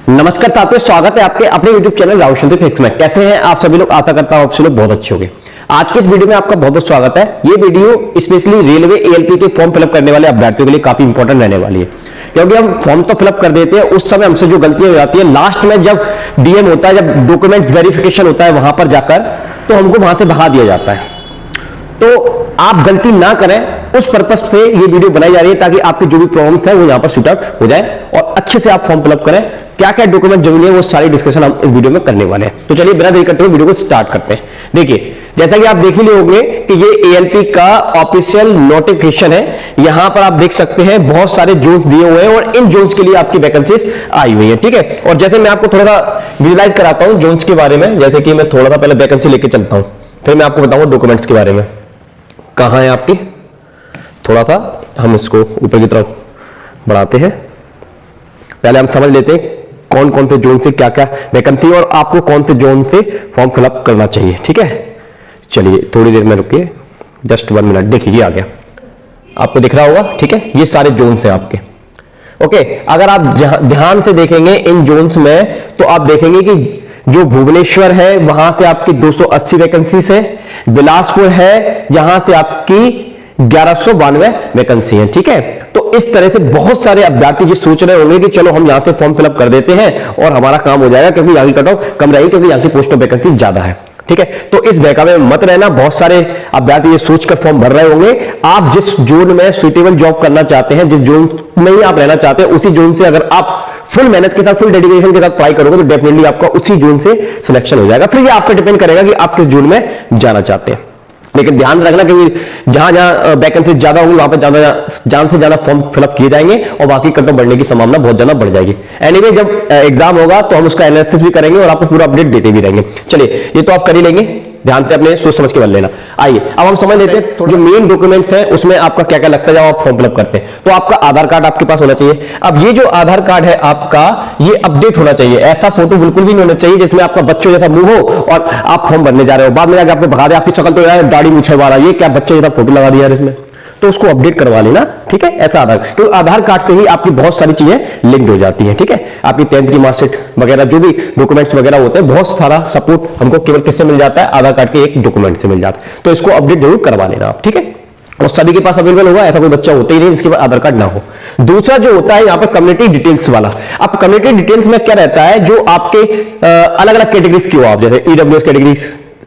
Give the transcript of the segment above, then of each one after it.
नमस्कार साथियों, स्वागत है आपके अपने YouTube चैनल राहुल चंद्र फिक्स में। कैसे हैं आप सभी लोग? आशा करता हूं आप सभी लोग बहुत अच्छे होंगे। आज के इस वीडियो में आपका बहुत बहुत स्वागत है। ये वीडियो स्पेशली रेलवे एएलपी के फॉर्म फिलअप करने वाले अभ्यर्थियों के लिए काफी इंपॉर्टेंट रहने वाली है, क्योंकि हम फॉर्म तो फिलअप कर देते हैं, उस समय हमसे जो गलतियां हो जाती है लास्ट में जब डीएम होता है, जब डॉक्यूमेंट वेरिफिकेशन होता है वहां पर जाकर, तो हमको वहां से भगा दिया जाता है। तो आप गलती ना करें, उस पर्पस से ये वीडियो बनाई जा रही है ताकि आपकी जो भी प्रॉब्लम्स है वो यहां पर शूट आउट हो जाए और अच्छे से आप फॉर्म फिलअप करें। क्या क्या डॉक्यूमेंट जरूरी है वो सारी डिस्कशन हम इस वीडियो में करने वाले हैं। तो चलिए बिना देरी करते हुए वीडियो को स्टार्ट करते हैं। देखिए, जैसा कि आप देख ही लिए होंगे कि ये एएलपी का ऑफिशियल नोटिफिकेशन है। यहां पर आप देख सकते हैं बहुत सारे जोन्स दिए हुए हैं और इन जोन्स के लिए आपकी वैकेंसीज आई हुई है। ठीक है, और जैसे मैं आपको थोड़ा सा विजुलाइज कराता हूं जोन्स के बारे में, जैसे कि मैं थोड़ा सा पहले वैकेंसी लेके चलता हूं, फिर मैं आपको बताऊंगा डॉक्यूमेंट्स के बारे में। कहां है आपकी, थोड़ा सा हम इसको ऊपर की तरफ बढ़ाते हैं। पहले हम समझ लेते हैं कौन कौन से जोन से क्या क्या वैकेंसी और आपको कौन से जोन से फॉर्म फिलअप करना चाहिए। ठीक है, चलिए थोड़ी देर में रुकिए, जस्ट 1 मिनट। देखिए ये आ गया, आपको दिख रहा होगा। ठीक है, ये सारे जोन है आपके। ओके, अगर आप ध्यान से देखेंगे इन जोन्स में तो आप देखेंगे कि जो भुवनेश्वर है वहां से आपकी 280 वैकेंसीज है, बिलासपुर है जहां से आपकी 1192 वैकेंसी है। ठीक है, तो इस तरह से बहुत सारे अभ्यर्थी जो सोच रहे होंगे कि चलो हम यहां से फॉर्म फिलअप कर देते हैं और हमारा काम हो जाएगा, क्योंकि यहां की कट ऑफ कम रहेगी, क्योंकि यहां की पोस्ट ऑफ वैकेंसी ज्यादा है। ठीक है, तो इस बहकावे में मत रहना। बहुत सारे अभ्यर्थी ये सोचकर फॉर्म भर रहे होंगे। आप जिस जोन में सुइटेबल जॉब करना चाहते हैं, जिस जोन में ही आप रहना चाहते हैं, उसी जोन से अगर आप फुल मेहनत के साथ, फुल डेडिकेशन के साथ ट्राई करोगे तो डेफिनेटली आपका उसी जोन से सिलेक्शन हो जाएगा। फिर ये आप पे डिपेंड करेगा कि आप किस जोन में जाना चाहते हैं। लेकिन ध्यान रखना कि जहां जहां वैकेंसी ज्यादा होगी वहां पर ज्यादा से ज्यादा फॉर्म फिलअप किए जाएंगे और बाकी कट ऑफ बढ़ने की संभावना बहुत ज्यादा बढ़ जाएगी। एनीवे, जब एग्जाम होगा तो हम उसका एनालिसिस भी करेंगे और आपको पूरा अपडेट देते भी रहेंगे। चलिए, ये तो आप कर ही लेंगे, ध्यान से अपने सोच समझ के भर लेना। आइए अब हम समझ लेते हैं जो मेन डॉक्यूमेंट्स हैं उसमें आपका क्या क्या लगता है जब आप फॉर्म फिलअप करते हैं। तो आपका आधार कार्ड आपके पास होना चाहिए। अब ये जो आधार कार्ड है आपका, ये अपडेट होना चाहिए। ऐसा फोटो बिल्कुल भी नहीं होना चाहिए जिसमें आपका बच्चों जैसा मुंह हो और आप फॉर्म भरने जा रहे हो, बाद में जाकर आपको भगा दे, आपकी शक्ल तो यार दाढ़ी मूंछ वाला, ये क्या बच्चे जैसा फोटो लगा दिया इसमें, तो उसको अपडेट करवा लेना। ठीक है, ऐसा आधार, तो आधार कार्ड से ही आपकी बहुत सारी चीजें लिंक्ड हो जाती हैं। ठीक है, आपकी 10th की मार्कशीट वगैरह जो भी डॉक्यूमेंट्स वगैरह होते हैं, बहुत सारा सपोर्ट हमको केवल किससे मिल जाता है? आधार कार्ड के एक डॉक्यूमेंट से मिल जाता है। तो इसको अपडेट जरूर करवा लेना आप। ठीक है, और सभी के पास अवेलेबल होगा, ऐसा कोई बच्चा होता ही नहीं जिसके पास आधार कार्ड ना हो। दूसरा जो होता है यहाँ पर कम्युनिटी डिटेल्स वाला। अब कम्युनिटी डिटेल्स में क्या रहता है, जो आपके अलग अलग कैटेगरीज की हो, आप जैसे ईडब्ल्यूएस कैटेगरी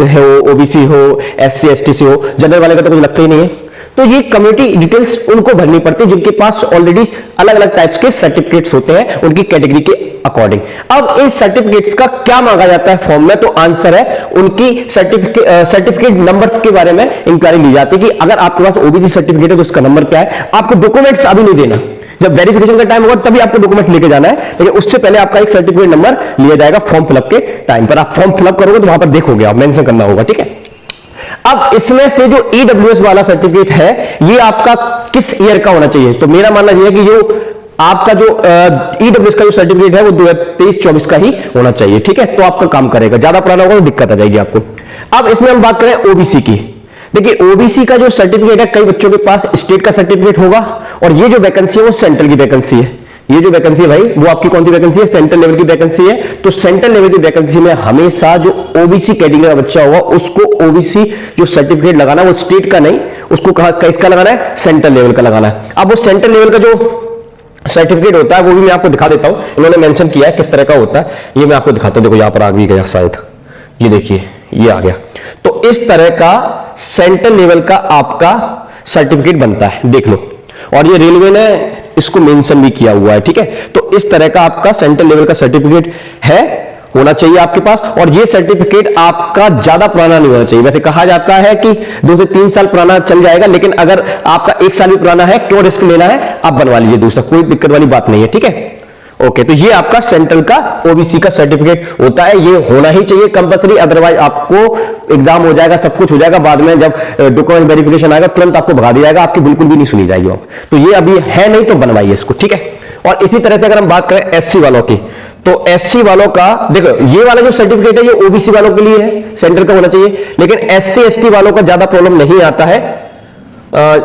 हो, ओबीसी हो, एससी एसटी से हो, जनरल वाले का तो कुछ लगता ही नहीं है। तो ये कम्युनिटी डिटेल्स उनको भरनी पड़ती है जिनके पास ऑलरेडी अलग अलग टाइप्स के सर्टिफिकेट्स होते हैं उनकी कैटेगरी के अकॉर्डिंग। अब इन सर्टिफिकेट्स का क्या मांगा जाता है फॉर्म में? तो आंसर है उनकी सर्टिफिकेट नंबर्स के बारे में इंक्वायरी ली जाती है कि अगर आपके पास ओबीसी सर्टिफिकेट है तो उसका नंबर क्या है। आपको डॉक्यूमेंट्स अभी नहीं देना, जब वेरिफिकेशन का टाइम होगा तभी आपको डॉक्यूमेंट लेके जाना है, लेकिन उससे पहले आपका एक सर्टिफिकेट नंबर लिया जाएगा फॉर्म फिलअप के टाइम पर। आप फॉर्म फिलअप करोगे तो वहां पर देखोगे, आप मेंशन करना होगा। ठीक है, अब इसमें से जो ईडब्ल्यूएस वाला सर्टिफिकेट है ये आपका किस ईयर का होना चाहिए? तो मेरा मानना यह है कि जो आपका जो ईडब्ल्यूएस का जो सर्टिफिकेट है वो 2023-24 का ही होना चाहिए। ठीक है, तो आपका काम करेगा। ज्यादा पुराना होगा तो दिक्कत आ जाएगी आपको। अब इसमें हम बात करें ओबीसी की। देखिए, ओबीसी का जो सर्टिफिकेट है, कई बच्चों के पास स्टेट का सर्टिफिकेट होगा और ये जो वैकेंसी है वो सेंट्रल की वैकेंसी है। ये जो वैकेंसी है भाई, वो आपकी कौन सी वैकेंसी है? सेंट्रल लेवल की वैकेंसी है। तो सेंट्रल लेवल की वैकेंसी में हमेशा जो ओबीसी कैटेगरी का बच्चा होगा उसको ओबीसी जो सर्टिफिकेट लगाना है वो स्टेट का नहीं, उसको किसका लगाना है? सेंट्रल लेवल का लगाना है। अब वो सेंट्रल लेवल का जो सर्टिफिकेट होता है वो भी मैं आपको दिखा देता हूं, इन्होंने मेंशन किया है किस तरह का होता है। ये मैं आपको दिखाता हूं, देखो यहां पर आ भी गया शायद, ये देखिए ये आ गया। तो इस तरह का सेंट्रल लेवल का आपका सर्टिफिकेट बनता है, देख लो। और ये रेलवे ने इसको मेंशन भी किया हुआ है। ठीक है, तो इस तरह का आपका सेंट्रल लेवल का सर्टिफिकेट है, होना चाहिए आपके पास। और ये सर्टिफिकेट आपका ज्यादा पुराना नहीं होना चाहिए। वैसे कहा जाता है कि 2 से 3 साल पुराना चल जाएगा, लेकिन अगर आपका 1 साल भी पुराना है, क्यों रिस्क लेना है, आप बनवा लीजिए दूसरा, कोई दिक्कत वाली बात नहीं है। ठीक है, ओके, तो ये आपका सेंट्रल का ओबीसी का सर्टिफिकेट होता है, ये होना ही चाहिए कंपलसरी। अदरवाइज आपको एग्जाम हो जाएगा, सब कुछ हो जाएगा, बाद में जब डॉक्यूमेंट वेरिफिकेशन आएगा तुरंत आपको भगा दिया जाएगा, आपकी बिल्कुल भी नहीं सुनी जाएगी। तो ये अभी है नहीं, तो बनवाइए इसको। ठीक है, और इसी तरह से अगर हम बात करें एससी वालों की, तो एससी वालों का देखो, ये वाला जो सर्टिफिकेट है ये ओबीसी वालों के लिए है, सेंट्रल का होना चाहिए। लेकिन एससी एसटी वालों का ज्यादा प्रॉब्लम नहीं आता है।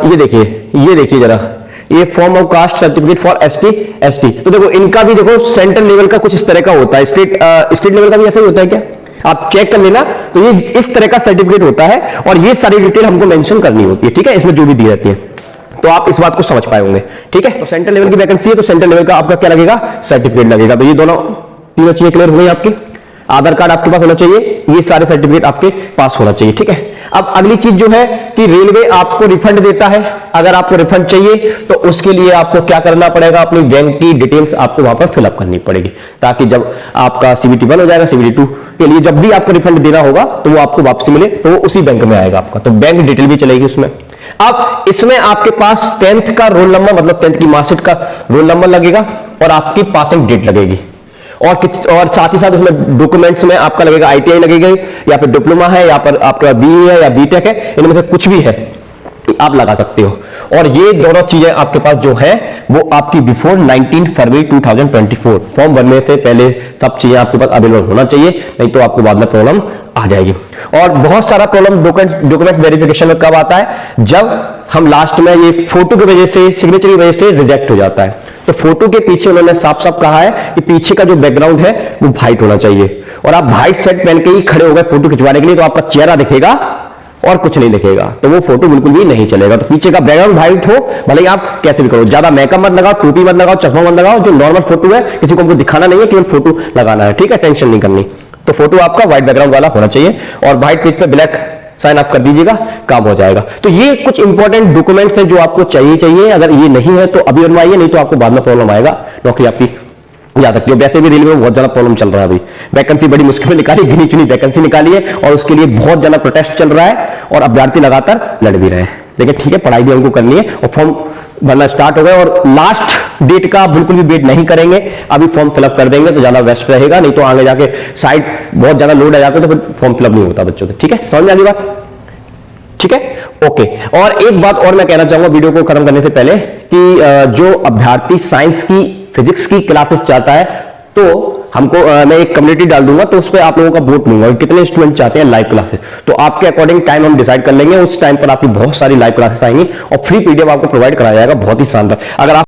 ये देखिए जरा, ये form of caste certificate for ST. तो देखो इनका भी देखो सेंट्रल लेवल का कुछ इस तरह का होता है, स्टेट लेवल का भी ऐसा ही होता है क्या, आप चेक कर लेना। तो ये इस तरह का सर्टिफिकेट होता है और ये सारी डिटेल हमको मेंशन करनी होती है, ठीक है, इसमें जो भी दी जाती है। तो आप इस बात को समझ पाए होंगे, ठीक है। तो सेंट्रल लेवल की वैकेंसी है तो सेंट्रल लेवल का आपका क्या लगेगा, सर्टिफिकेट लगेगा। तो ये दोनों तीनों चीजें क्लियर हो गई आपकी। आधार कार्ड आपके पास होना चाहिए, ये सारे सर्टिफिकेट आपके पास होना चाहिए, ठीक है। अब अगली चीज जो है कि रेलवे आपको रिफंड देता है। अगर आपको रिफंड चाहिए तो उसके लिए आपको क्या करना पड़ेगा, अपनी बैंक की डिटेल्स आपको वहां पर फिलअप करनी पड़ेगी, ताकि जब आपका CVT 1 हो जाएगा, CVT 2 के लिए जब भी आपको रिफंड देना होगा तो वो आपको वापसी मिले तो वो उसी बैंक में आएगा आपका, तो बैंक डिटेल भी चलेगी उसमें। अब इसमें आपके पास 10th का रोल नंबर, मतलब 10th की मार्कशीट का रोल नंबर लगेगा और आपकी पासिंग डेट लगेगी, और साथ ही साथ उसमें डॉक्यूमेंट्स में आपका लगेगा ITI लगेगी, या फिर डिप्लोमा है, या फिर आपका BE है या BTech है, इनमें से कुछ भी है आप लगा सकते हो। और ये दोनों चीजें आपके पास जो है वो आपकी बिफोर 19 फरवरी 2024 फॉर्म भरने से पहले सब चीजें आपके पास अवेलेबल होना चाहिए, नहीं तो आपको बाद में प्रॉब्लम आ जाएगी। और बहुत सारा प्रॉब्लम डॉक्यूमेंट वेरिफिकेशन में कब आता है, जब हम लास्ट में ये फोटो की वजह से, सिग्नेचर की वजह से रिजेक्ट हो जाता है। तो फोटो के पीछे उन्होंने साफ साफ कहा है कि पीछे का जो बैकग्राउंड है वो व्हाइट होना चाहिए, और आप व्हाइट शर्ट पहन के ही खड़े हो गए फोटो खिंचवाने के लिए, तो आपका चेहरा दिखेगा और कुछ नहीं दिखेगा, तो वो फोटो बिल्कुल भी नहीं चलेगा। तो पीछे का बैकग्राउंड व्हाइट हो, भले ही आप कैसे भी करो, ज्यादा मेकअप मत लगाओ, टोपी मत लगाओ, चश्मा मत लगाओ, जो नॉर्मल फोटो है किसी को हमको दिखाना नहीं है, केवल फोटो लगाना है, ठीक है, टेंशन नहीं करनी। तो फोटो आपका व्हाइट बैकग्राउंड वाला होना चाहिए और व्हाइट पेज पे ब्लैक साइन आप कर दीजिएगा, काम हो जाएगा। तो ये कुछ इंपॉर्टेंट डॉक्यूमेंट्स हैं जो आपको चाहिए। अगर ये नहीं है तो अभी बनवाइए, नहीं तो आपको बाद में प्रॉब्लम आएगा, नौकरी आपकी जा सकती है। वैसे भी रेलवे में बहुत ज्यादा प्रॉब्लम चल रहा है, अभी वैकेंसी बड़ी मुश्किल में निकाली, गिनी चुनी वैकेंसी निकाली है और उसके लिए बहुत ज्यादा प्रोटेस्ट चल रहा है और अभ्यर्थी लगातार लड़ भी रहे हैं। लेकिन ठीक है, पढ़ाई भी हमको करनी है और फॉर्म भरना स्टार्ट हो गए और लास्ट डेट का बिल्कुल भी वेट नहीं करेंगे, अभी फॉर्म फिलअप कर देंगे तो ज्यादा बेस्ट रहेगा, नहीं तो आगे जाके साइड बहुत ज्यादा लोड आ जाता है तो फिर फॉर्म फिलअप नहीं होता बच्चों से, ठीक है। समझ में आ गई बात, ठीक है, ओके। और एक बात और मैं कहना चाहूंगा वीडियो को खत्म करने से पहले कि जो अभ्यर्थी साइंस की, फिजिक्स की क्लासेस चाहता है तो हमको मैं एक कम्युनिटी डाल दूंगा, तो उस पर आप लोगों का वोट लूंगा कितने स्टूडेंट चाहते हैं लाइव क्लासेस, तो आपके अकॉर्डिंग टाइम हम डिसाइड कर लेंगे। उस टाइम पर आपकी बहुत सारी लाइव क्लासेस आएंगी और फ्री PDF आपको प्रोवाइड कराया जाएगा, बहुत ही शानदार। अगर आप